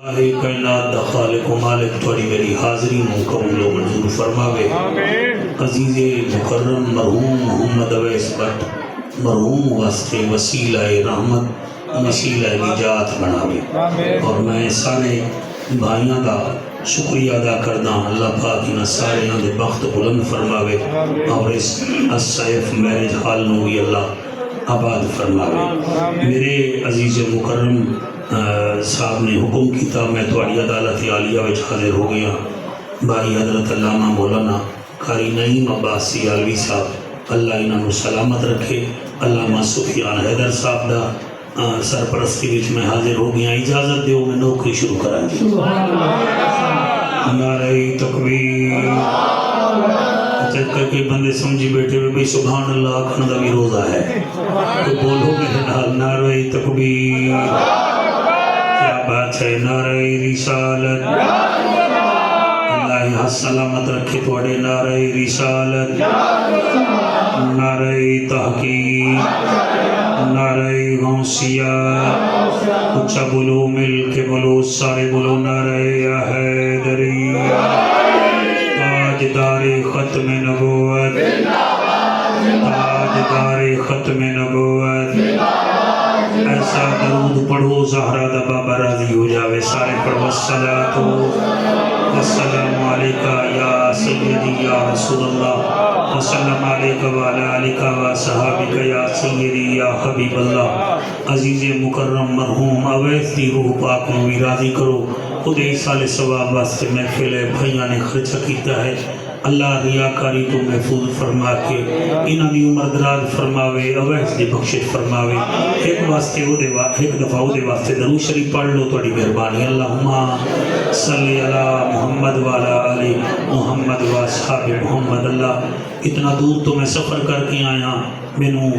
کائنات دا خالق و مالک تھوڑی میری حاضری نو قبول و منظور فرماوے۔ عزیز مکرم مرحوم محمد اویس بٹ مرحوم واسطے وسیلہ رحمت وسیلہ نجات بناوے، اور میں سارے بھائیاں دا شکریہ ادا کردہ اللہ پاک انہاں سارے دے بخت بلند فرماوے، اور اس السیف میرج حال نو بھی اللہ آباد فرماوے۔ میرے عزیز مکرم صاحب نے حکم کیتا، میں تواڈی عدالت عالیہ وچ حاضر ہو گیا۔ بھائی حضرت علامہ مولانا قاری نعیم عباس سیالوی صاحب اللہ انہاں نو سلامت رکھے، علامہ سفیان حیدر صاحب دا سرپرستی وچ میں حاضر ہو گیا۔ اجازت دیو میں نوکری شروع کراں گی۔ نعرہ تکبیر۔ چل کر کے بندے سمجھی بیٹھے ہوئے بھئی سبحان اللہ آخنا دا بھی روزہ ہے، تو بولو میرے نال نعرہ تکبیر۔ کیا بات ہے، نعرہ رسالت، اللہ یہاں سلامت رکھے توڑے، نعرہ رسالت، نعرہ تحقیق، نعرہ غوثیہ، اچھا بولو مل کے بولو سارے بولو نعرہ حیدری، تاجدار ختم نبوت، تاجدار ختم نبوت۔ ایسا درود پڑھو زہرہ دا بابا راضی ہو جاوے، سارے پڑھو الصلاۃ والسلام علیکہ یا سیدی یا رسول اللہ، وسلم علیکہ وعلی آلکہ وصحابکہ یا سیدی یا حبیب اللہ۔ عزیز مکرم مرحوم اویس دی روح پاک نو بھی راضی کرو، خود ایسال ثواب واسطے محفل بھائیاں نے خرچہ کیتا ہے، اللہ ریاکاری تو محفوظ فرما کے انہاں دی عمر دراز فرماوے، اویس دی بخشش فرماوے۔ ایک دفعہ او دے واسطے درود شریف پڑھ لو، توڑی مہربانی۔ اللہم صلی علی محمد وعلی آل محمد واصحاب محمد۔ اللہ اتنا دور تو میں سفر کر کے آیا، مینوں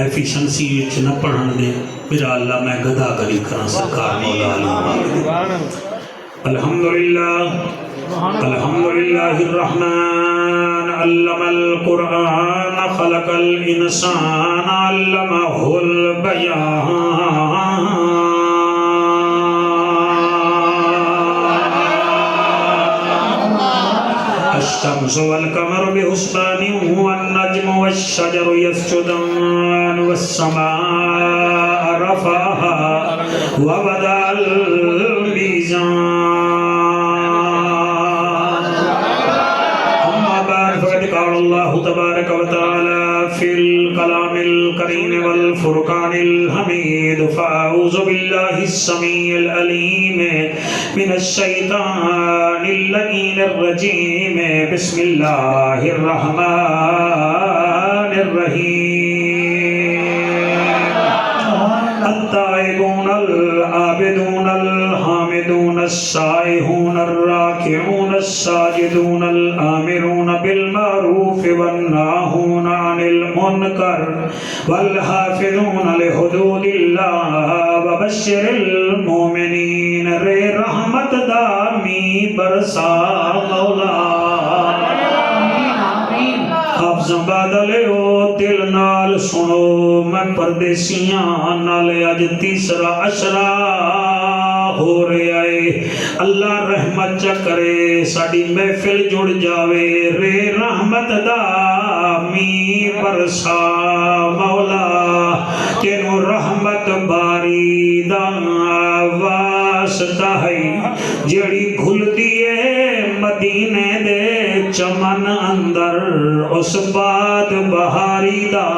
ایفیشنسی وچ نہ پڑھن دے، میرا اللہ میں گدا کری کرا سرکار مولا علی۔ الحمدللہ الحمدللہ الرحمن علم القرآن خلق الانسان علمہ البیان۔ الشمس والقمر بحسبان والنجم والشجر يسجدان والسماء رفعها ووضع الميزان۔ اللہ تبارک و تعالی فی الکلام الکریم والفرقان الحمید، فاعوذ باللہ السمیع العلیم من الشیطان اللعین الرجیم، بسم اللہ الرحمن الرحیم۔ التائبون العابدون الحامدون السائحون الراکعون الساجدون الآمرون بالمعروف والناہون عن المنکر والحافظون لحدود اللہ، وبشر المومنین، رے رحمت دامی برسا مولا۔ حافظ بادلے ہو دل نال سنو، میں پردیسیاں نالے اج تیسرا عشرہ ہو رہے آئے، اللہ رحمت چا کرے ساڑی محفل جڑ جاوے، رے رحمت دامی برسا مولا، تینو رحمت باری دا واسطہ ہے، جڑی گھل دیئے مدینے دے چمن اندر، اس بات بہاری دا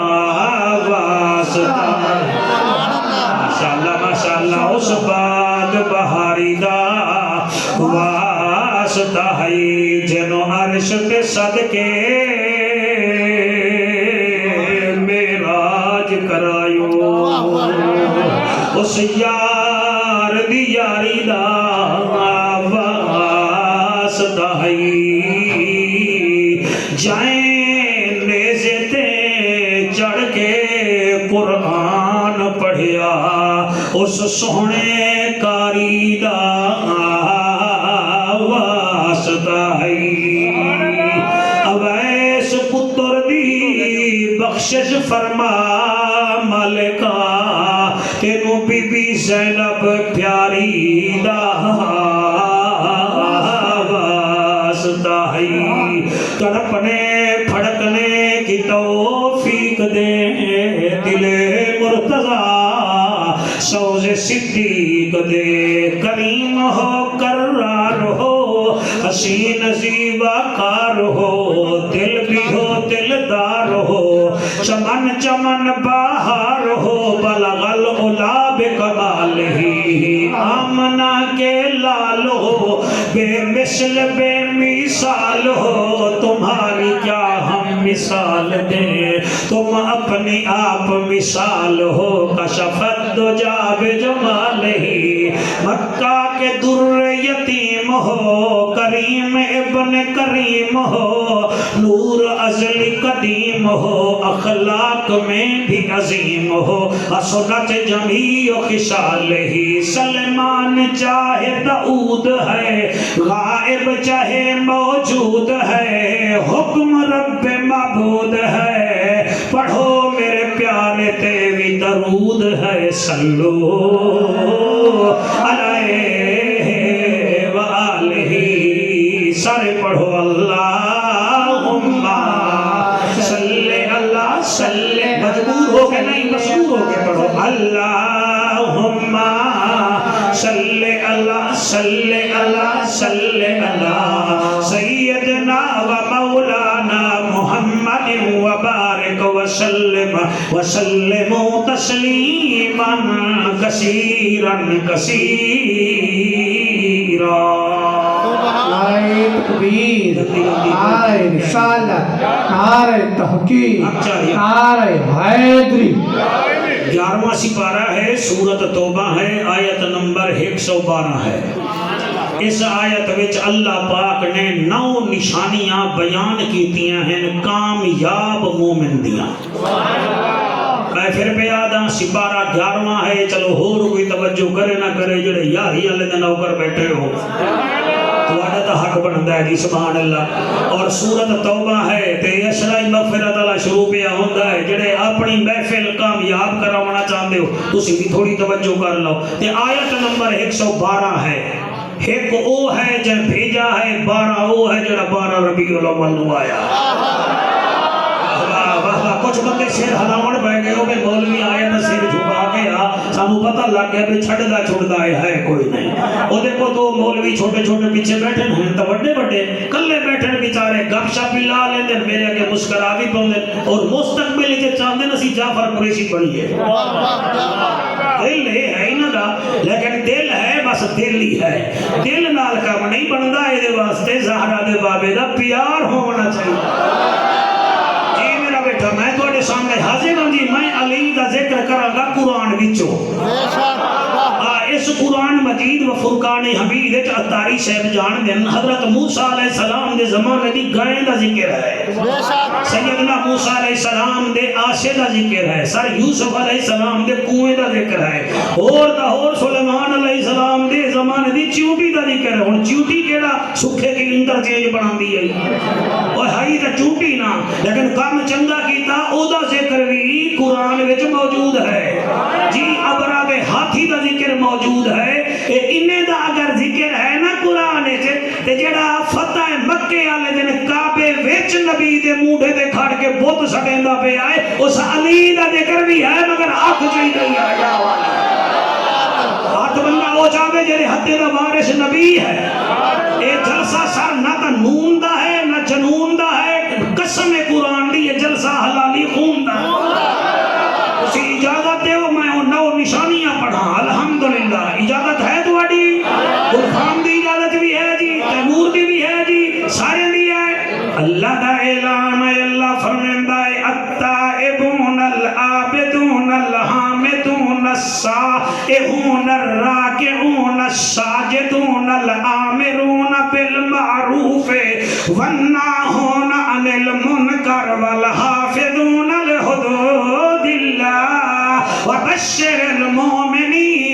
واسطہ، ماشاءاللہ ماشاءاللہ، اس بات بہاری دا واسطہ ہے، جنو عرش تے صدقے میراج کرایو، اس یار دی یاری دا واسطہ ہے، جائیں نیزے تے چڑھ کے قرآن پڑھیا، اس سونے کاری دا واسطہ ہے، اویس پتر دی بخشش فرما مالکا، تینو بی بی زینب پیاری دا واسطہ ہے تڑپنے پھڑکنے کی توفیق دے دل مرتضیٰ سوز صدیق دے کریم ہو کرار ہو حسین زیبا کار ہو دل بھی ہو دلدار ہو چمن چمن بہار ہو بلغ العلا بکمالہ آمنہ کے لال ہو بے مثل بے مثال ہو تمہاری کیا ہم مثال دیں تم اپنی آپ مثال ہو کشفت دجا بجمالہ مکہ کے در یتیم ہو کریم ابن کریم ہو نور ازلی قدیم ہو اخلاق میں بھی عظیم ہو حسنت جمیع خصالہ سلمان چاہے داؤد ہے غائب چاہے موجود ہے حکم رب معبود ہے پڑھو میرے پیارے تیوی درود ہے صلو علیہ وآلہ سارے پڑھو اللہم صلی اللہ صلی مجبور ہو کے نہیں مسئول ہو کے پڑھو اللہم صلی اللہ صلی اللہ صلی اللہ سیدنا و مولانا محمد وبارک وسلم وسلم تسلیما کثیرا کثیرا نعرہ تکبیر، نعرہ رسالت، نعرہ تحقیق، نعرہ حیدری۔ 11واں سپارہ ہے سورت توبہ ہے آیت نمبر 112 ہے۔ اس آیت وچ اللہ پاک نے 9 نشانیاں بیان کیتیاں ہیں کامیاب مومن دیاں۔ میں پھر پہ آدھا سپارہ 11واں ہے، چلو ہور کوئی توجہ کرے نہ کرے جڑے یاری والے دن اوپر بیٹھے ہو تواڈا تا حق بندا ہے جی سبحان اللہ۔ اور سورت توبہ ہے تے اشرائی مغفرت اللہ شروع پہ ہوندا ہے جڑے اپنی محفل کامیاب کراونا چاہندے ہو تسی بھی تھوڑی توجہ کر لو تے آیت نمبر 112 ہے۔ ایک او ہے جو بھیجا ہے، 12 او ہے جڑا 12 ربیع الاول نو آیا۔ کچھ بندے سر ہلاون پہ گئے ہو کہ مولوی آئے تو سر جھکا کے سانو پتہ لگ گیا بھی چھڑدا چھڑدا ہے کوئی نہیں۔ او دیکھو تو مولوی چھوٹے چھوٹے پیچھے بیٹھے ہیں تو بڑے بڑے کلے بیٹھے بیچارے گپ شپ لا لیندے میرے اگے مسکرا بھی پوندے اور مستقبل وچ چاہندے اسی جعفر قریشی بنیے۔ دل ہے انہاں دا لیکن دل ہے بس دل ہی ہے، دل نال کام نہیں بندا، اے دے واسطے زہرا دے بابے دا پیار ہونا چاہیے۔ میں تھوڑے سامنے حاضر ہوں جی، میں علی دا ذکر کرا گا قرآن وچوں۔ اس قرآن مجید و فرقان حمید اتاری صاحب جان دن حضرت موسیٰ علیہ السلام دے زمانے دی گائیں دا ذکر ہے، سیدنا موسیٰ علیہ السلام دے آسے دا ذکر ہے، سر یوسف علیہ السلام دے کنویں دا ذکر ہے، اور سلیمان علیہ السلام دے زمانے دی چیوٹی دا ذکر ہے۔ ہن چیوٹی کیڑا سکھے کی انٹرچینج بنا دی ہے اور ہائی تے چوٹی نہ لیکن کام چنگا کیتا او دا ذکر بھی قرآن وچ موجود ہے جی۔ ابرا دے ہاتھی دا ذکر موجود ہے، انہیں دا اگر ذکر ہے نا قرآن وچ تے جڑا فتح مکے والے دن کعبے وچ نبی دے موڈے تے کھڑ کے بت سٹیندا پہ آئے اس علی دا ذکر بھی ہے مگر اکھ چاہی نہیں آیا والا ہاتھ بندہ ہو جاوے جڑے ہتے دا وارث نبی ہے۔ اے جلسہ سر نہ تا نون دا ہے نہ جنون دا ہے، قسم قرآن دی یہ جلسہ حلالی خون دا۔ اسی اجازت دے ہو میں 9 نشانیاں پڑھا الحمدللہ، اجازت ہے تواڈی؟ گلفام دی اجازت بھی ہے جی، تیمور دی بھی ہے جی، سارے دی ہے۔ اللہ دا اعلان ہے، اللہ فرماندا ہے التائبون العابدون الحامدون السائحون الراکعون الساجدون الآمرون بالمعروف والناہون عن المنکر والحافظون لحدود اللہ وبشر المؤمنین۔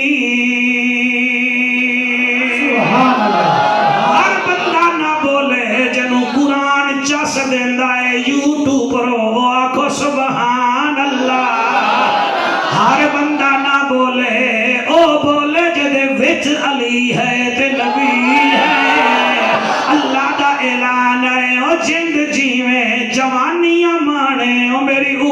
ہر بندہ نہ بولے جنوں قرآن چس دیندا ہے یوٹیوب رو آکھو سبحان اللہ۔ ہر بندہ نہ بولے او بولے جدے وچ علی ہے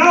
9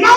9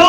2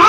9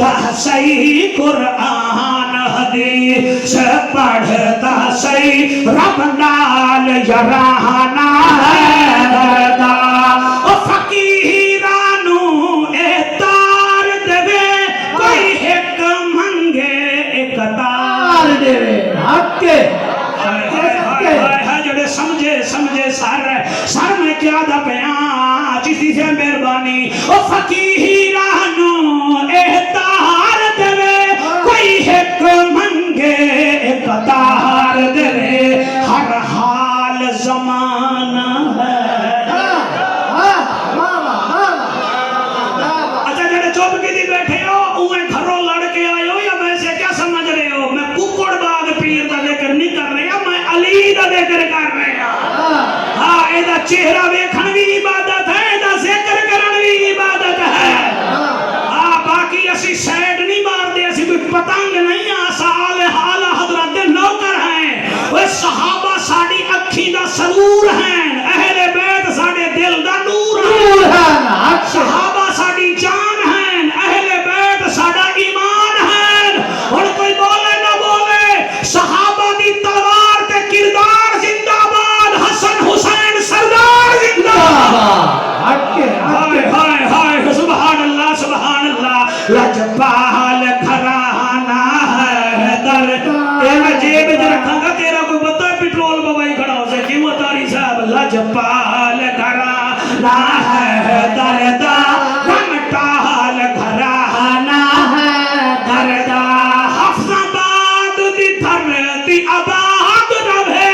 پڑھتا صحیح قرآن حدیث پڑھتا صحیح رب نال یارانہ ہے دردا او فقیرانو اے تار دے کوئی ایک منگے ایک تار دے حق کے جڑے سمجھے سر میں کیا دا بیان جسی سے مہربانی او فقیرانو احتار دے کوئی ایک منگے ایک تار دے ہر حال زمانہ ہے اچھا جڑے چوب کی دی بیٹھے ہو اوہیں گھروں لڑ کے آئے ہو یا ویسے کیا سمجھ رہے ہو میں ککڑ باغ پیر دا ذکر نہیں کر رہا میں علی دا ذکر کر رہا ہاں اے دا چہرہ ویکھن بھی عبادت ہے اے دا ذکر کرن بھی عبادت ہے ہاں باقی اسی سیڈ نہیں مار دے اسی کوئی پتنگ نہیں آسال حال حضرت نوکر ہیں وہ صحابہ ساڑی اکھی دا سرور ہیں اہل بیت ساڑے دل دا نور ہیں صحابہ ساڑی جان ہیں اہل بیت ساڑا ایمان ہیں اور کوئی بولے نہ بولے صحابہ دی تلوار تے کردار زندہ باد حسن حسین سردار زندہ ہائے ہائے ہائے سبحان اللہ لجپال گھرانہ ہے در اے میں جیب جو رکھا گا تیرا کوئی بتا پیٹرول بوائی کھڑا ہو سے کیوں تاری صاحب لجپال گھرانہ ہے در دا رمٹال گھرانہ ہے در دا حفظ آباد دی دھرتی آباد رہے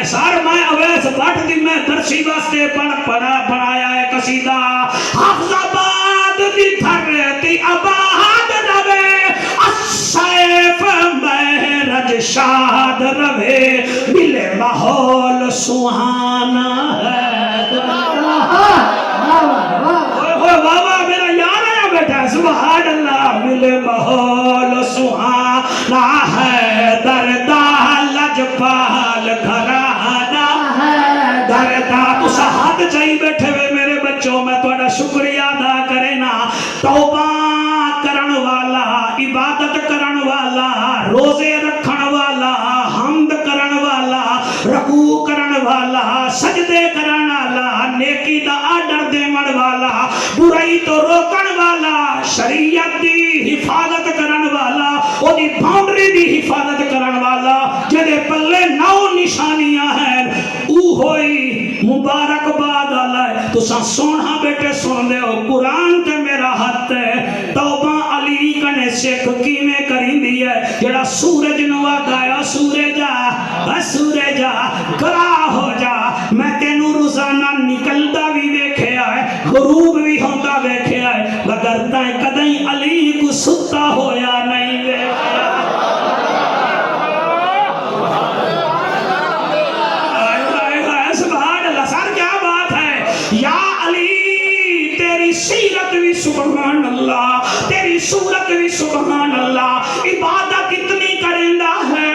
سار میں اویس بٹ دی میں درسی واسطے پڑھایا ہے قصیدہ حفظ آباد دی دھرتی آباد رہے السیف مہرج شاد رہے ملے ماحول سہانا ہے بابا میرا یار آیا بیٹا سبحان اللہ ملے ماحول سہانا ہے دردا لجپال گھرانہ ہے دردا تسا ہاتھ چاہی بیٹھے ہوئے میرے بچوں میں تھوڑا شکریہ ادا کرے نا توبہ کرن والا عبادت کرن والا روزے رکھن والا حمد کرن والا رکوع کرن والا سجدے کرن والا نیکی دا آرڈر دیون والا برائی تو روکن والا شریعت دی حفاظت کرن والا او دی باؤنڈری دی حفاظت کرن والا جدے پلے نو نشانیاں ہیں او ہوئی مبارک باد اللہ تو سونا بیٹے سن دے ہو قرآن تے میرا ہاتھ ہے توبہ علی کنے سکھ کی میں کریں دی ہے جڑا سورج نوا گایا سورجا گراہ ہو جا میں تینو روزانہ نکلتا بھی دیکھے آئے غروب بھی ہوتا دیکھے آئے مگر تائیں کدیں علی کو ستا ہویا نہیں دیکھے یا علی تیری سیرت بھی سبحان اللہ تیری صورت بھی سبحان اللہ عبادت اتنی کرندہ ہے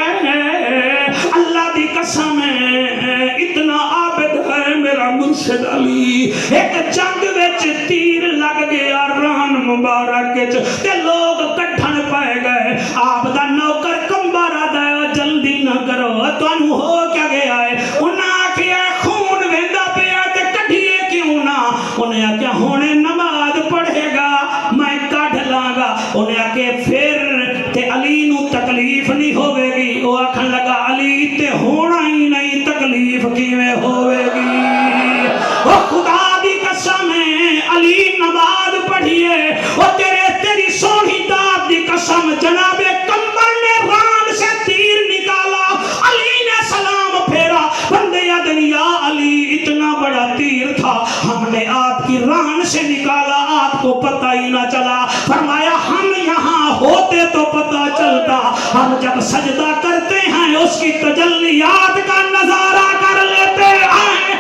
اللہ دی قسم ہے اتنا عابد ہے میرا مرشد علی ایک جنگ وچ تیر لگ گیا ران مبارک تے لوگ کٹھن پائے گئے آپ دا نوکر کمبارا دیا جلدی نہ کرو تانوں ہو کیا گیا ہے انہاں آکھیا خون ویندا پیا تے کڈھیے کیوں نہ انہیں آکھیا ہونے نماز پڑھے گا میں کڈھ لاں گا انہیں آکھے پھر تے علی نو تکلیف نہیں ہوے گی وہ آکھن لگا علی تے ہونا ہی نہیں تکلیف کیویں ہوے گی او خدا دی قسم ہے علی نماز پڑھیے او تیری سونی داد دی قسم جناب کمبر نے ران سے تیر نکالا علی نے سلام پھیرا بندے دنیا علی اتنا بڑا تیر تھا ہم نے آپ کی ران سے نکالا آپ کو پتہ ہی نہ چلا فرمایا ہم یہاں ہوتے تو پتہ چلتا ہم جب سجدہ کرتے ہیں اس کی تجلیات کا نظارہ کر لیتے ہیں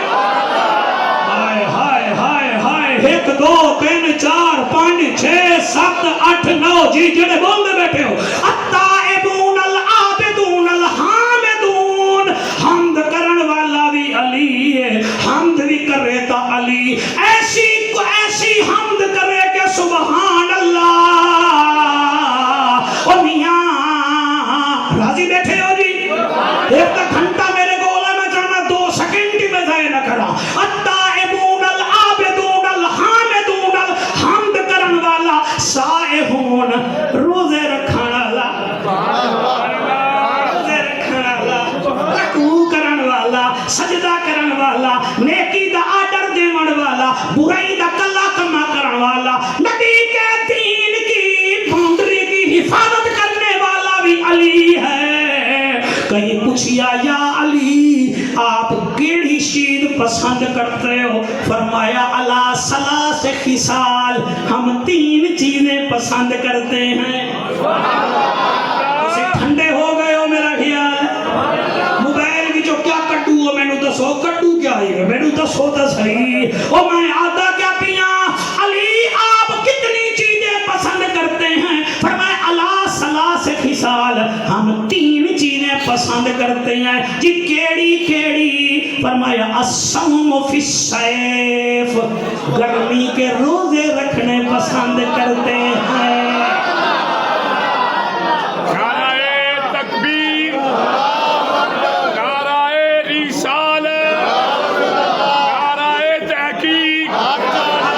ہائے ہائے ہائے ہائے 1 2 3 4 5 6 7 8 9 جی جڑے بولتے بیٹھے ہو التائبون العابدون الحامدون حمد کرن والا بھی علی ہے حمد بھی کر رہتا علی. ایسی حمد کرے کہ سبحان اللہ. او میاں راضی بیٹھے ہو جی؟ ایک گھنٹہ میرے گول ہے، میں چاہنا 2 سیکنڈ ہی میں ضائع نہ کرا. التائبون العابدون الحامدون الحمد کرن والا، سائحون روزے رکھن والا، روزے رکھن والا، رکوع کرن والا، سجدہ کرن والا، نیکی دا آرڈر دیون والا، برائی دا کلا کما کرن والا، نبی کے دین کی باؤنڈری کی حفاظت کرنے والا بھی علی ہے. کہیں پوچھیا یا علی آپ کیڑی چیز پسند کرتے ہو؟ فرمایا الا ثلاث خصال، ہم 3 چیزیں پسند کرتے ہیں. اسے ٹھنڈے ہو گئے ہو میرا خیال ہے. موبائل کی جو کیا کڈو ہو مینو دسو، کڈو کیا ہے مینو دسو تو صحیح. او میں آدھا کیا پیا؟ علی آپ کتنی چیزیں پسند کرتے ہیں؟ فرمایا الا ثلاث خصال، ہم 3 چیزیں پسند کرتے ہیں. جی کیڑی کیڑی؟ فرمایا الصوم فی الصیف، گرمی کے روزے رکھنے پسند کرتے ہیں. نعرہ تکبیر، نعرہ رسالت، نعرہ تحقیق.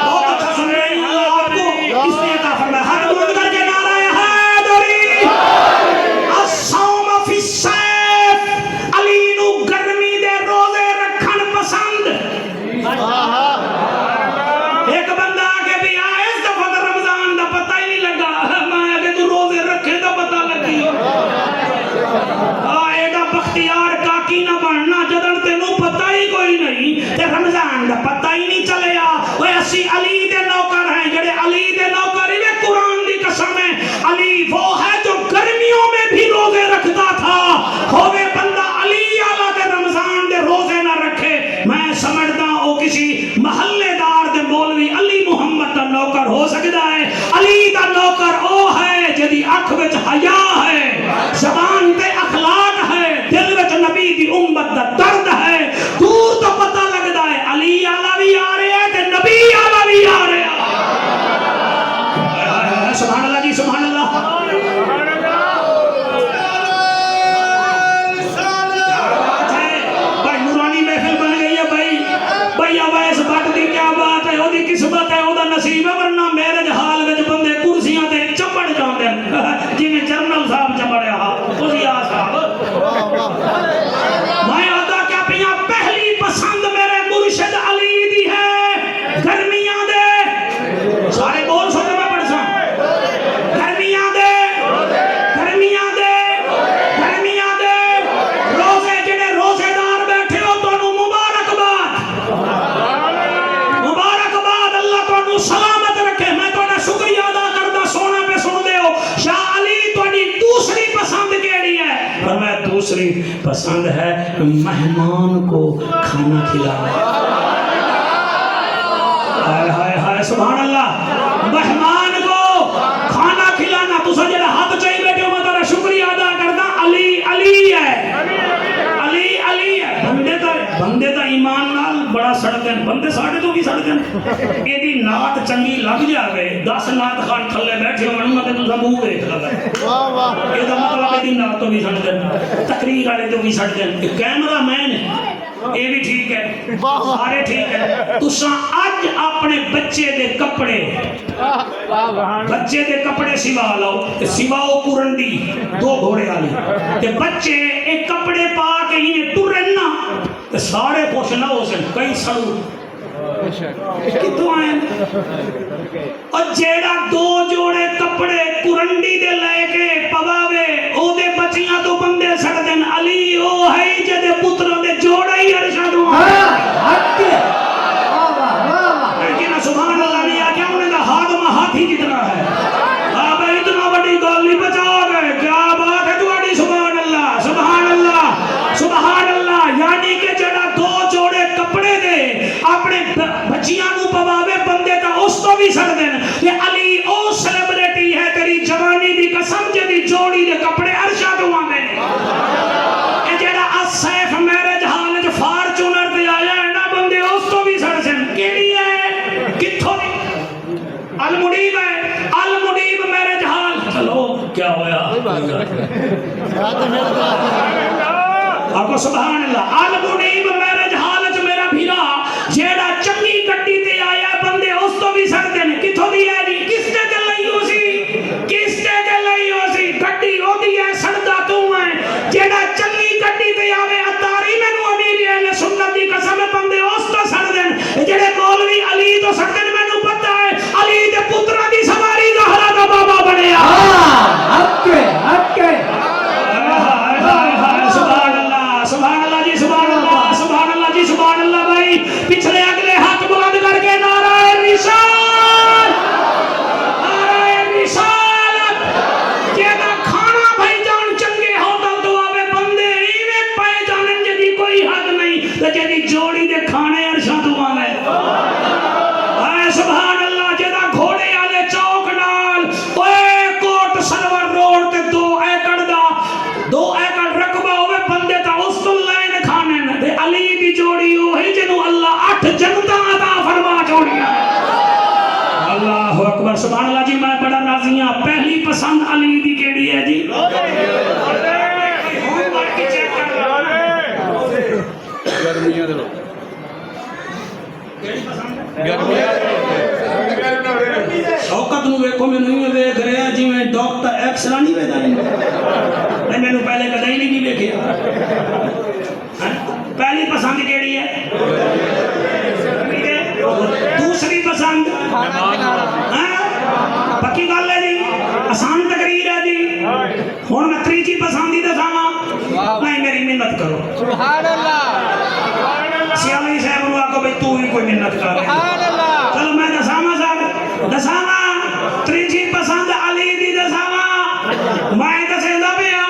بہت اچھا سن رہے ہیں اللہ آپ کو. اس نے کہا فرمایا ہاتھ بلند کر کے نعرہ حیدری. الصوم فی الصیف، علی نو گرمی دے روزے رکھن پسند. ایک بندہ آگے بھی آئے اس دفعہ تو رمضان دا پتہ ہی نہیں لگا. میں آگے تو روزے رکھے تو پتہ لگی. ایڈا بختیار کاکی نہ بننا جدن تینوں پتہ ہی کوئی نہیں تے رمضان دا پتہ ہی نہیں چلیا. وہ اسی علی دے نوکر ہیں جڑے علی دے نوکر ہی قرآن دی قسم ہے. علی وہ ہے جو گرمیوں میں بھی روزے رکھتا تھا. ہوئے بندہ علی آلہ دے رمضان دے روزے نہ رکھے، میں سمجھتا ہوں کسی محلے دار دے مولوی علی محمد دا نوکر ہو سکتا ہے. علی دا نوکر او ہے جدی اکھ وچ حیا ہے، زبان تے اخلاق ہے، دل وچ نبی دی امت دا درد ہے. دور تو پتہ لگدا ہے علی آلہ بھی آ رہے ہیں تے نبی آلہ بھی آ رہے ہیں. سبحان اللہ جی، سبحان اللہ. قسمت ہے وہ نصیب ہے، ورنہ میرے حال وچ بندے کرسیاں تے چپڑ جاندے ہیں جویں جنرل صاحب چپڑیا اسی صاحب. میں آدھا کیا پیا پہلی پسند میرے مرشد علی دی ہے گرمیاں دے. سارے بول سکتے میں پڑھ سا گرمیاں دے، گرمیاں دے، گرمیاں دے روزے. جڑے روزے دار بیٹھے ہو تانوں مبارکباد، سلامت رکھے. میں تھوڑا شکریہ ادا کرتا سونا پہ سن دے ہو. شاہ علی تھوڑی دوسری پسند کیڑی ہے؟ فرمایا دوسری پسند ہے مہمان کو کھانا کھلانا. ہائے ہائے ہائے سبحان اللہ. مہمان کو کھانا کھلانا. تو سجدہ ہاتھ چاہیے بیٹھے ہو، میں تھوڑا شکریہ ادا کرتا. علی علی ہے، علی علی ہے. بندے دا ایمان نال بڑا سڑتے ہیں، بندے ساڑھے تو بھی سڑتے ہیں. یہ دی نات چنگی لگ جاوے 10 نات خان تھلے بیٹھے ہو منہ تے تساں منہ ویکھ لگا. یہ دا مطلب ہے دی نات تو بھی سڑتے ہیں، تقریر والے تو بھی سڑتے ہیں. کیمرہ مین یہ بھی ٹھیک ہے، سارے ٹھیک ہے. تساں اج اپنے بچے دے کپڑے سوا لو، سواؤ کرنڈی 2 گھوڑے والی تے بچے ایک کپڑے پا کے ہی ٹرن نا تے سارے خوش نہ ہو سن. کئی سڑو کتوں آئے اور جیڑا 2 جوڑے کپڑے کرنڈی دے لے کے پواوے او دے بچیاں تو بندے سڑ دن. علی او ہے جدے پتروں دے جوڑا ہی ارشاد ہوں. لیکن سبحان اللہ نہیں آ کیا انہیں دا ہاتھی جتنا ہے. آپ اتنا بڑی گل نہیں بچا گئے. کیا بات ہے تمہاری. سبحان اللہ، سبحان اللہ، سبحان اللہ. یعنی کہ جڑا 2 جوڑے کپڑے دے اپنے بچیاں نو پواوے بندے تا اس تو بھی سڑ دین. کہ علی او سیلیبریٹی ہے تیری جوانی دی قسم جدی جوڑی دے کپڑے ارشاد ہوا میں. اے جڑا السیف میرے جہان وچ فارچونر تے آیا ہے نا بندے اس تو بھی سڑ سن. کہ آکو سبحان اللہ المنیب میرج حالت میرا بھیرا جیڑا چنگی گڈی تے آیا بندے اس تو بھی سکتے ہیں کتھوں دی ہے جی کس نے چلائی ہو سی کس نے چلائی ہو سی گڈی ہو دی ہے سڑدا تو ہے جیڑا چنگی گڈی تے آوے اتاری مینوں امیر اہل سنت دی قسم بندے اس تو سڑ دین جڑے مولوی علی تو سڑ دین مینوں پتہ ہے علی دے پتراں دی سواری زہرا دا بابا بنیا حق ہے حق ہے سبحان اللہ جی سبحان اللہ سبحان اللہ جی سبحان اللہ بھائی پچھلے اگلے ہاتھ بلند کر کے نعرہ رسالت نعرہ رسالت جیڑا کھانا بھائی جان چنگے ہوٹل تو آوے بندے ایویں پائے جانن جدی کوئی حد نہیں تے جدی جوڑی دے کھانے عرشاں تو آوے اے سبحان اللہ جیڑا گھوڑے والے چوک نال اوے کوٹ سرور روڈ تے 2 ایکڑ دا 2 ایکڑ رقبہ ہوے بندے تا اس تو لائن کھانے نہ تے علی دی جوڑی ہوئی جنوں اللہ 8 جنتاں عطا فرما چھوڑیاں اللہ اکبر سبحان اللہ جی میں بڑا راضی ہاں پہلی پسند علی دی کیڑی ہے جی گرمیاں دے شوکت نو ویکھو میں نہیں ویکھ رہا جی میں ڈاکٹر ایکس را نہیں ویکھدا میں مینوں پہلے کدی نہیں ویکھیا پہلی پسند کیڑی ہے دوسری پسند پکی گل ہے جی آسان تقریر ہے جی ہن میں تیجی پسند ہی دساواں نہیں میری محنت کرو سبحان اللہ سیالی صاحب نو آکو بھئی تو ہی کوئی محنت کر سبحان اللہ چلو میں دساواں تیجی پسند علی دی دساواں میں دسیندا پیا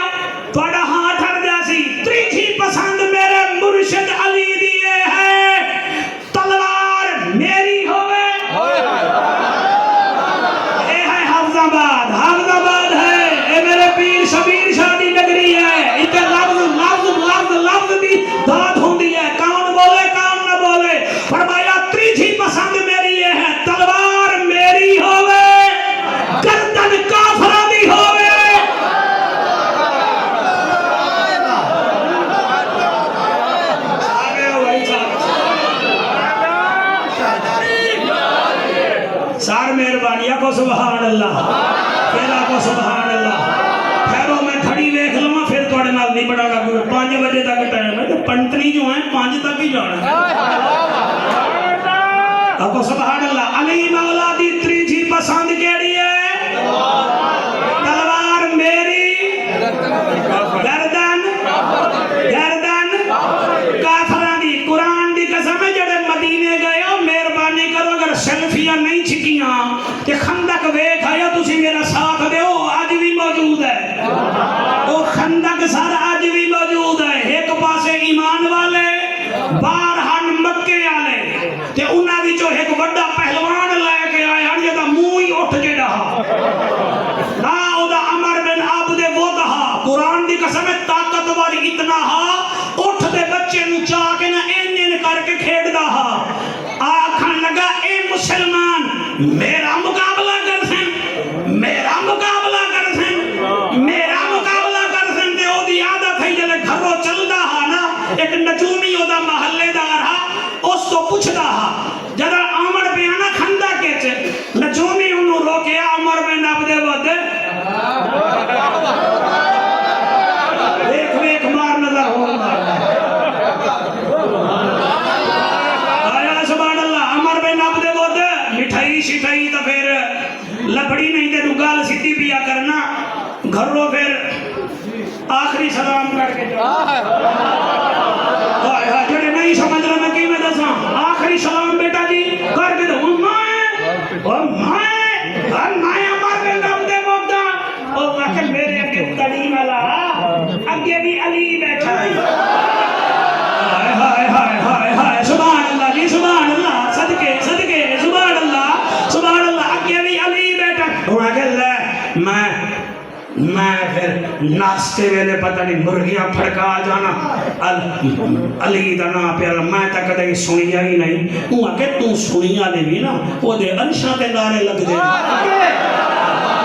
تہاڈا ہاں ٹھر جا سی تیجی پسند میرے مرشد علی دی ہے تلوار میری ہوے اے ہے حافظ آباد ہے اے میرے پیر شبیر شاہ دی نگری ہے ادھر لفظ دی داد ہوندی ہے کون بولے کون نہ بولے فرمایا تیجی پسند میری یہ ہے تلوار میری ہوے گردن کافرہ دی ہوے سار مہربانیہ کو سبحان اللہ کہلا کو سبحان اللہ خیرو میں کھڑی ویکھ لواں پھر تواڈے نال نہیں بڑا لگو 5 بجے تک ٹائم ہے تے پنٹری جو ہیں 5 تک ہی جانا ہے آپ سبحان اللہ علی مولا دی تیجی پسند کیڑی ہے تلوار میری گردن کافراں دی قرآن دی قسم ہے جڑے مدینے گئے ہو مہربانی کرو اگر سیلفیاں نہیں چھکیاں کہ خندق ویکھ آیا تسی میرا ساتھ دیو آج بھی موجود ہے وہ خندق سر آج بھی موجود ہے ایک پاسے ایمان والے بارہن مکے والے تے انہاں وچوں ایک بڑا پہلوان لے کے آیا جدا منہ ہی اٹھ جڑا نا او دا عمر بن عبد وضحا قرآن دی قسم ہے طاقتور اتنا ہا اٹھ دے بچے نو چا کے نہ این کر کے کھیڈدا ہا آکھن لگا اے مسلمان میرا مقابلہ کر سن میرا مقابلہ کر سن میرا مقابلہ کر سن تے او دی عادت ہے جلے گھروں چلدا ہا نا ایک نجومی او دا محلے دار ہا اس تو پوچھدا ہا جدا عمر پہ آنا کھندا کے چ نجومی انہوں روکیا عمر بن عبد ود ایک مار نظر ہو آیا سبحان اللہ عمر بن عبد ود مٹھائی شٹائی تو پھر لبڑی نہیں تے گال سیدھی پیا کرنا گھروں پھر آخری سلام کر کے جڑے نہیں سمجھ رہا میں کی میں دساں آخری سلام بیٹا جی کر کے دو میں عمر بن عبد ود او میں میرے اگے تڑی والا اگے بھی علی بیٹھا ہے ہائے ہائے ہائے ہائے سبحان اللہ جی سبحان اللہ صدقے سبحان اللہ اگے بھی علی بیٹھا ہوں اگے لے میں پھر ناشتے ویلے پتہ نہیں مرغیاں پھڑکا جانا علی دا نام پہ میں تا کدے سنیا ہی نہیں ہوں کہ تو سنیا دے بھی نا وہ دے انشاں تے نعرے لگ دے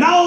9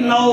9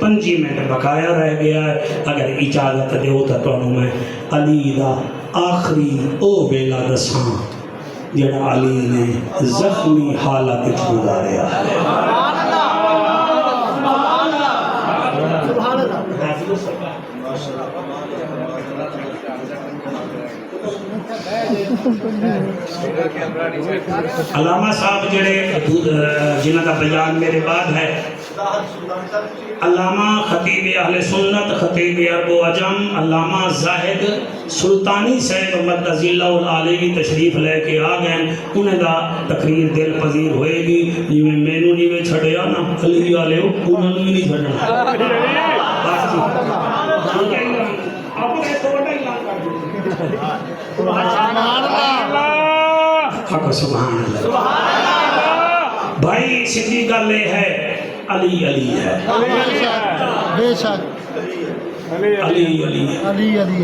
5 5 منٹ بقایا رہ گیا ہے، اگر اجازت دیو تو تانوں میں علی دا آخری او ویلا دساں جڑا علی نے زخمی حالت وچ گزاریا ہے۔ علامہ صاحب جڑے جنہ کا بیان میرے بعد ہے، علامہ خطیب اہل سنت، خطیب عرب و عجم، علامہ زاہد سلطانی صاحب مدد اللہ العالی تشریف لے کے آ گئے، انہیں دا تقریر دل پذیر ہوئے گی، جی میں مینو نہیں میں چھڑیا نا علی والے انہوں نے نہیں چھڑنا۔ سبحان اللہ بھائی، سیدھی گل یہ ہے علی علی ہے، بے شک علی علی ہے، علی علی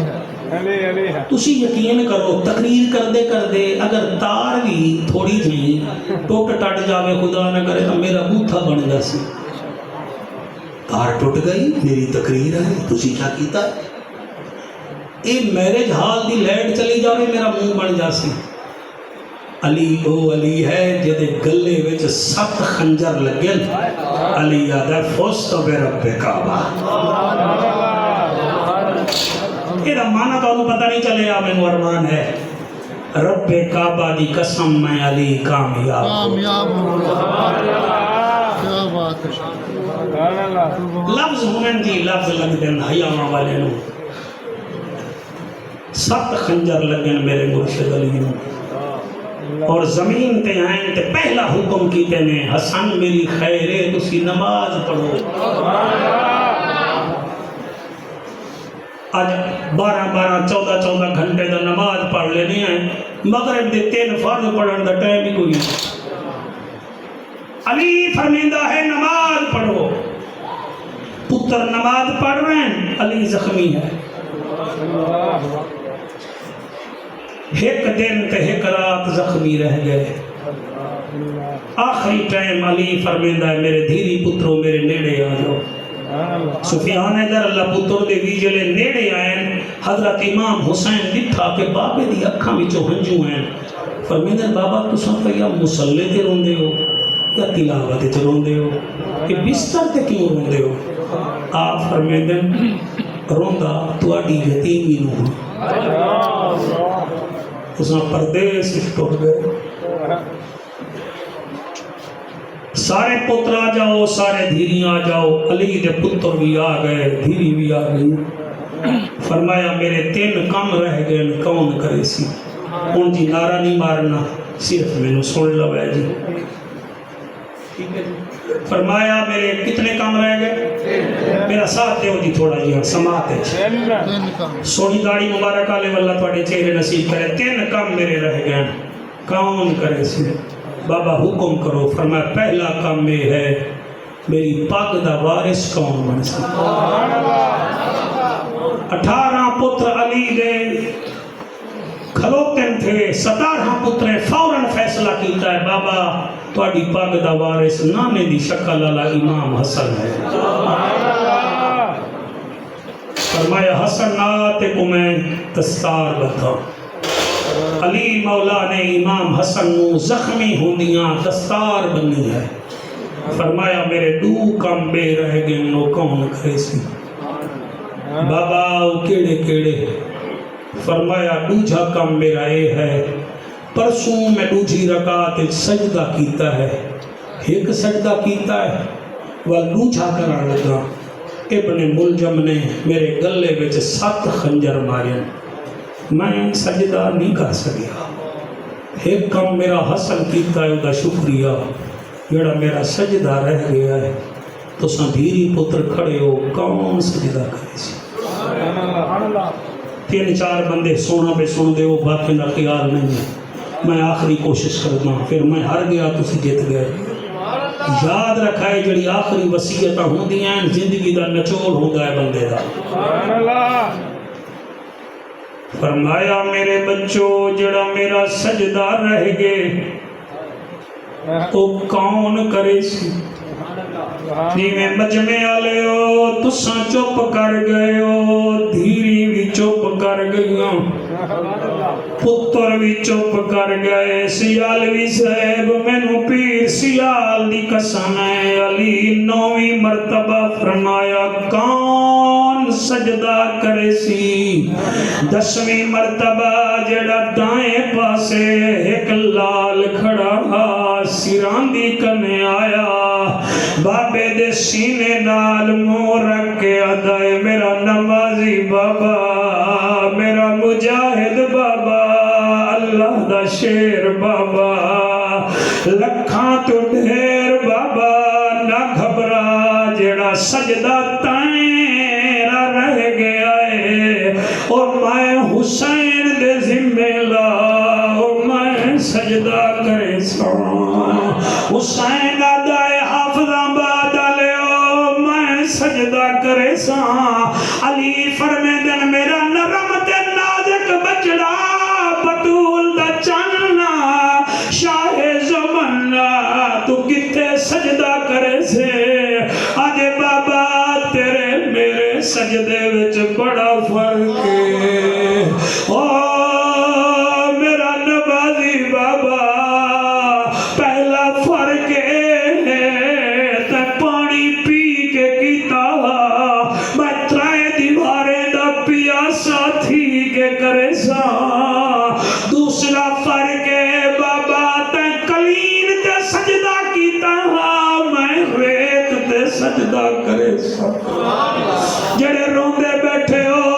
ہے۔ تسی یقین کرو تقریر کردے کردے اگر تار بھی تھوڑی جی ٹوٹ ٹٹ جاوے، خدا نہ کرے تو میرا بوتھا بن جا سی، تار ٹوٹ گئی میری تقریر ہے، تسی کیا کیتا ہے؟ A marriage hall the light چلی جاوے میرا منہ بن جا سی۔ علی او علی ہے جدے گلے وچ 7 خنجر لگن، علی یاد ہے فوست برب کعبہ۔ یہ معنی تو انہوں پتہ نہیں چلے آپ میں ارمان ہے، رب کعبہ دی قسم میں علی کامیاب ہوں۔ کیا بات ہے، لفظ ہونے دی لفظ لگ دن حیاء والے نو، 7 خنجر لگن میرے مرشد علی نو، اور زمین تے آئیں تے پہلا حکم کیتے نے حسن میری خیرے تسی نماز پڑھو۔ آج 12-14 گھنٹے دا نماز پڑھ لینے ہیں، مغرب دے 3 فرض پڑھن دا ٹائم ہی کوئی۔ علی فرمیندہ ہے نماز پڑھو، پتر نماز پڑھ رہے ہیں، علی زخمی ہے، ایک دن تے ایک رات زخمی رہ گئے۔ آخری ٹائم علی فرمیندہ ہے میرے دھیری پتروں میرے نیڑے آ جاؤ۔ سفیان در اللہ پتر دے ویجلے نیڑے آئیں، حضرت امام حسین دکھا کہ بابے دی اکھاں وچوں ہنجو ہیں، فرمیندہ بابا تساں تے یا مصلی تے روندے ہو یا تلاوت تے روندے ہو، کہ بستر تے کیوں روندے ہو؟ آپ فرمیندہ روندا تواڈی یتیمی نو اساں پردیس ٹوٹ گئے۔ سارے پتر آ جاؤ، سارے دھیری آ جاؤ، علی دے پتر بھی آ گئے، دھیری بھی آ گئی۔ فرمایا میرے 3 کم رہ گئے، کون کرے سی؟ ان جی نعرہ نہیں مارنا، صرف میں نے سن لو ہے جی۔ فرمایا میرے کتنے کم رہ گئے؟ میرا ساتھ دیو جی تھوڑا جی سماعت ہے، سونی داڑھی مبارک آلے واللہ تواڈے چہرے نصیب کرے، 3 کم میرے رہ گئے، کون کرے سی؟ بابا حکم کرو۔ فرمایا پہلا کام یہ ہے میری پاک دا وارث کون بن سکتا؟ 18 پتر علی دے کھلوتے تھے، 17 پتر فوراً فیصلہ کیتا ہے بابا تواڈی پاک دا وارث نانے دی شکل والا امام حسن ہے۔ فرمایا حسن آتے کو میں دستار بتا۔ علی مولا نے امام حسن نو زخمی ہوندیاں دستار بنی ہے۔ فرمایا میرے 2 کم بے رہ گئے نو کون کرے سی؟ بابا کیڑے کیڑے؟ فرمایا دوجھا کم میرا اے ہے، پرسوں میں دوجھی رکعت سجدہ کیتا ہے، ایک سجدہ کیتا ہے دوجھا کرا لگا، ابن ملجم نے میرے گلے وچ 7 خنجر مارے، میں سجدہ نہیں کر سکیا۔ ایک کم میرا حسن کیتا ہے دا شکریہ، جڑا میرا سجدہ رہ گیا ہے تو دھیری پتر کھڑے ہو کون سجدہ کرے سی؟ 3-4 بندے سونا بے سن دے ہو، باقی نہ خیال نہیں ہے، میں آخری کوشش کرنا، پھر میں ہر گیا تسی جیت گئے۔ یاد رکھا ہے جڑی آخری وصیتاں ہوندیاں ہیں زندگی دا نچوڑ ہوندا ہے بندے دا۔ فرمایا میرے بچوں جڑا میرا سجدہ رہ گئے وہ کون کرے سی؟ نیویں مجمے والے ہو تساں چپ کر گئے ہو دھیری بھی چپ کر گئیاں پتر بھی چپ کر گئے سیالوی صاحب مینوں پیر سیال دی قسم ہے علی 9ویں مرتبہ فرمایا کون سجدہ کرے سی 10ویں مرتبہ جڑا دائیں پاسے ایک لال کھڑا سران دی کنے آیا بابے دے سینے نال منہ رکھ کے ادائے میرا نمازی بابا میرا مجاہد بابا اللہ دا شیر بابا لکھاں تو ڈھیر بابا نہ گھبرا جڑا سجدہ تیرا رہ گیا ہے اور میں حسین دے ذمہ لا اور میں سجدہ کرے سا حسین آدھائے حافظ آباد لے میں سجدہ کرے سا علی فرمے دن میرا نرم تے نازک بچڑا بطول دا چاننا شاہ زمانہ تو کتے سجدہ کرے سے آجے بابا تیرے میرے سجدے وچ بڑا فرق ہے میرا نبازی بابا پہلا فرق ہے تے پانی پی کے کیتا میں ترائے دیوارے دا پیاسا تھی کے کرے سا دوسرا فرق ہے بابا تے کلین تے سجدہ کیتا میں ریت تے سجدہ کرے سا جڑے روندے بیٹھے ہو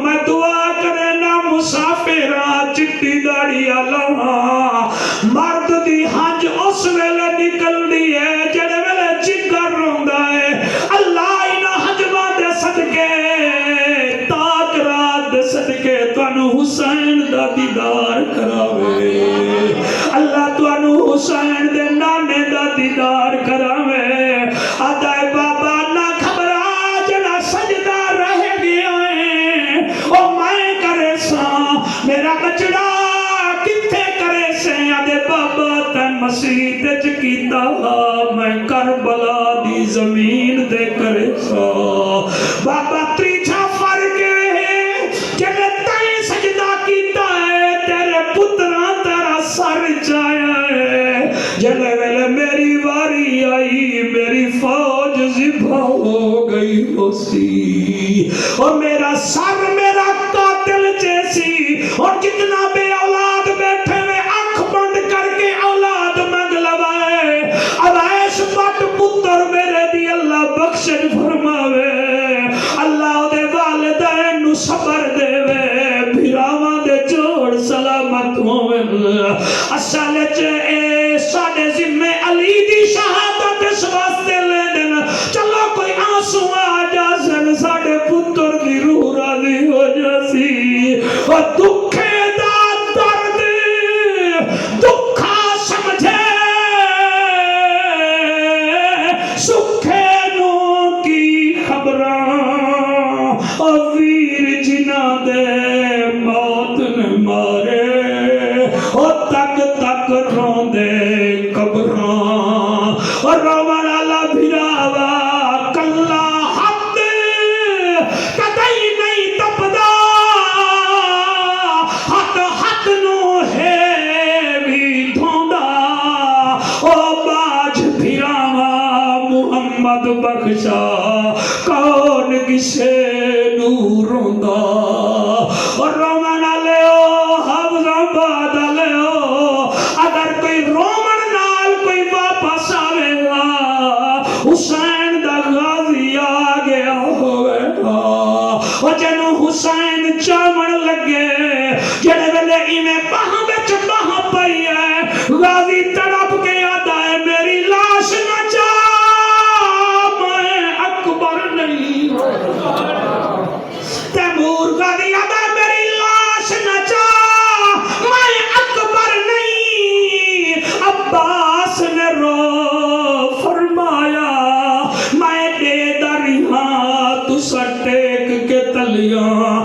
میں دعا کرے نا مسافرہ چٹی داڑی آلہ مرد دی ہنج اس ویلے نکل دی ہے جڑے ویلے چکر روندہ ہے اللہ انہا حجمہ دے صدقے تاک رات دے صدقے توانو حسین دا دیدار کراوے اللہ توانو حسین دے نانے دا دیدار کراوے آدھائے بابا نہ گھبرا جڑا سجدہ رہ گیا ہے او میں کرے سا میرا بچڑا کتھے کرے سے آدھے بابا تے مسیح تے چکیتا میں کربلا دی زمین تے کرے سا بابا تریچھا فرق ہے جڑے تائیں سجدہ کیتا ہے تیرے پتران تیرا سر چایا ہے جلے ویلے میری واری آئی میری فوج ذبح ہو گئی ہو سی اور میرا سر میرا قاتل جیسی اور جتنا بے اولاد بیٹھے میں آنکھ بند کر کے اولاد مانگ لوائے عویش بٹ پتر میرے دی اللہ بخشش فرماوے اللہ دے والدین نو صبر دے وے بھراواں دے جوڑ سلامت ہوئے اصل اے ساڑے ذمہ علی دی شہادت اس واسطے لے دینا چلو کوئی آنسو آ جاسن ساڑے پتر دی روح راضی ہو جاسی اور دکھے دا درد دکھا سمجھے سکھے نو کی خبراں اور ویر جنا دے موت نے مارے اور تک تک رون دے قبراں اور روان اللہ بھراوا کلا حد کدئی نہیں تپدا حد حد نو ہے بھی دھوندا او باج بھراوا محمد بخشا کون کسے نور روندا اور روان لےو حفظ آباد لےو اگر کوئی رومن نال کوئی واپس آوے گا حسین دا غازی آ گیا ہوئے گا اور جنو حسین چامن لگے جنے ویلے ایمیں باہاں بچ باہاں پئی ہے غازی تڑپ کے آدھا ہے میری لاش نہ جا میں اکبر نہیں تیمور غازی آدھا ہے میری لاش نہ جا میں اکبر نہیں عباس نے رو فرمایا میں دے دریاں تو سٹیک کے تلیاں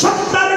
70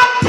8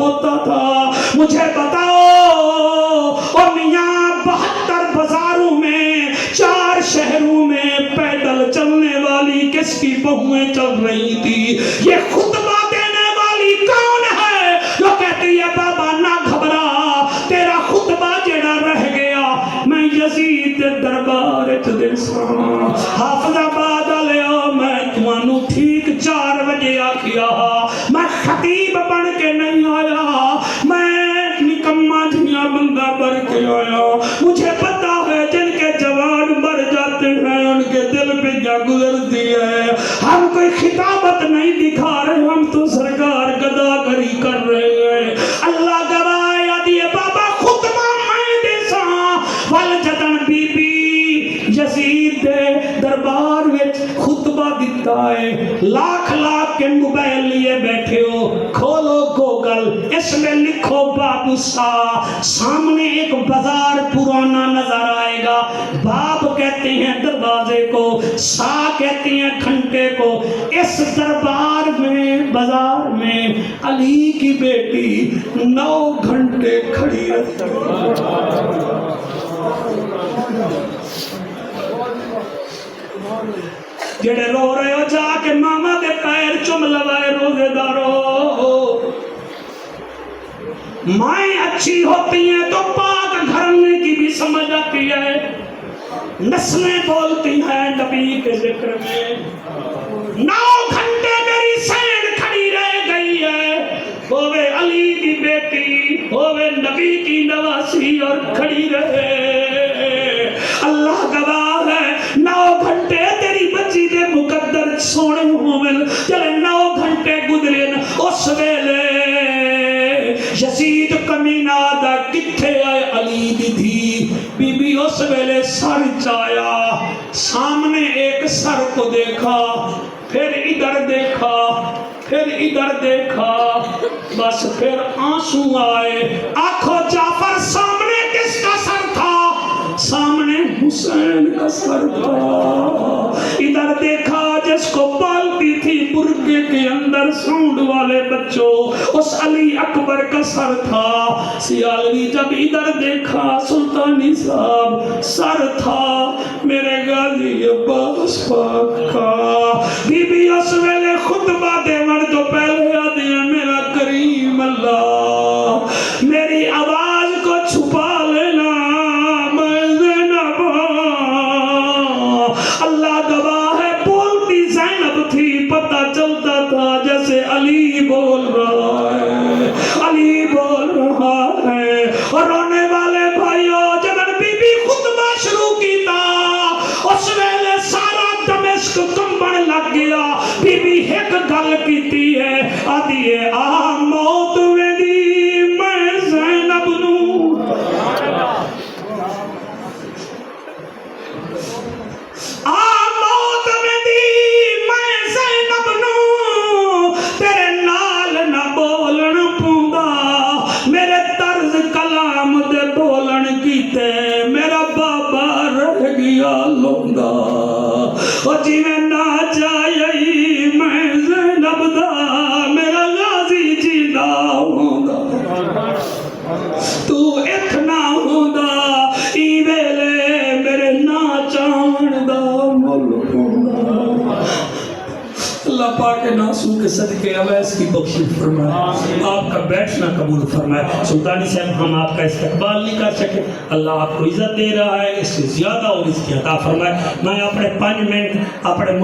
ہوتا تھا. مجھے بتاؤ اور میاں 72 بازاروں میں 4 شہروں میں پیدل چلنے والی کس کی بہویں چل رہی تھی؟ یہ خطبہ دینے والی کون ہے جو کہتی ہے بابا نہ گھبرا، تیرا خطبہ جڑا رہ گیا میں یزید دربار دے ساں. حافظ آباد والےو میں تمہانوں ٹھیک 4 بجے آکھیا میں خطیب بن کے نہیں آیا، میں نکما جنیا بندہ بن کے آیا. مجھے پتا ہے جن کے جوان مر جاتے ہیں ان کے دل پہ کیا گزرتی ہے. ہم کوئی خطابت نہیں دکھا رہے، ہم تو سرکار گداگری کر رہے ہیں. اللہ گواہ یادی بابا خطبہ میں دے ساں ول جدن بی بی یزید دے دربار وچ خطبہ دیتا ہے. لاکھ لاکھ کے موبائل لیے بیٹھے ہو، کھولو گوگل، اس میں لکھو بابو سا، سامنے ایک بازار پرانا نظر آئے گا. باب کہتے ہیں دروازے کو، سا کہتے ہیں گھنٹے کو. اس دربار میں بازار میں علی کی بیٹی 9 گھنٹے کھڑی رہتی. جڑے رو رہے ہو جا کے ماما دے پیر چم لوائے روزے دارو. مائیں اچھی ہوتی ہیں تو پاک گھرانے کی بھی سمجھ آتی ہے، نسلیں بولتی ہیں نبی کے ذکر میں. 9 گھنٹے میری سین کھڑی رہ گئی ہے، ہووے علی کی بیٹی، ہووے نبی کی نواسی اور کھڑی رہے. اللہ گواہ ہے 9 گھنٹے تیری بچی دے مقدر سونے ہومن چلے 9 گھنٹے گزرے اس ویلے یزید کمینہ دا کتھے آئے علی دی تھی. بی بی اس ویلے سر چایا، سامنے ایک سر کو دیکھا، پھر ادھر دیکھا، پھر ادھر دیکھا، بس پھر آنسو آئے. آنکھو جعفر سامنے کس کا سر تھا؟ سامنے حسین کا سر تھا. ادھر دیکھا جس کو پالتی تھی برقعے کے اندر سونڈ والے بچوں، اس علی اکبر کا سر تھا. سیالوی جب ادھر دیکھا سلطانی صاحب سر تھا میرے غازی عباس پاک کا. بی بی اس ویلے خطبہ دیوڑ تو پہلے آدھی ہے میرا کریم اللہ میری آواز کو چھپا لینا، اللہ گواہ ہے بولتی زینب تھی، پتہ چلتا تھا جیسے علی بول رہا ہے، علی بول رہا ہے. اور رونے والے بھائیوں جب بی بی خطبہ شروع کیتا اس ویلے سارا دمشق کمبن لگ گیا. بی بی ایک گل کیتی ہے آدھی ہے آ موت ویدی میں زینب نوں، موت میں دی میں زینب نوں، تیرے نال نہ بولن پوندا، میرے طرز کلام دے بولن کیتے میرا بابا رہ گیا لوندا. اور جی میں نہ جائی میں زینب دا میرا غازی جیندہ ہوندا، تو اتنا ہوندا ای ویلے میرے نا چاون دا مل ہوندا. اللہ پاک ناسو کے صدقے اویس کی بخشش فرمائے، آپ کا بیٹھنا قبول فرمائے. سلطانی صاحب ہم آپ کا استقبال نہیں کر سکے، اللہ آپ کو عزت دے رہا ہے، اس سے زیادہ اور اس کی عطا فرمائے. میں اپنے 5 منٹ اپنے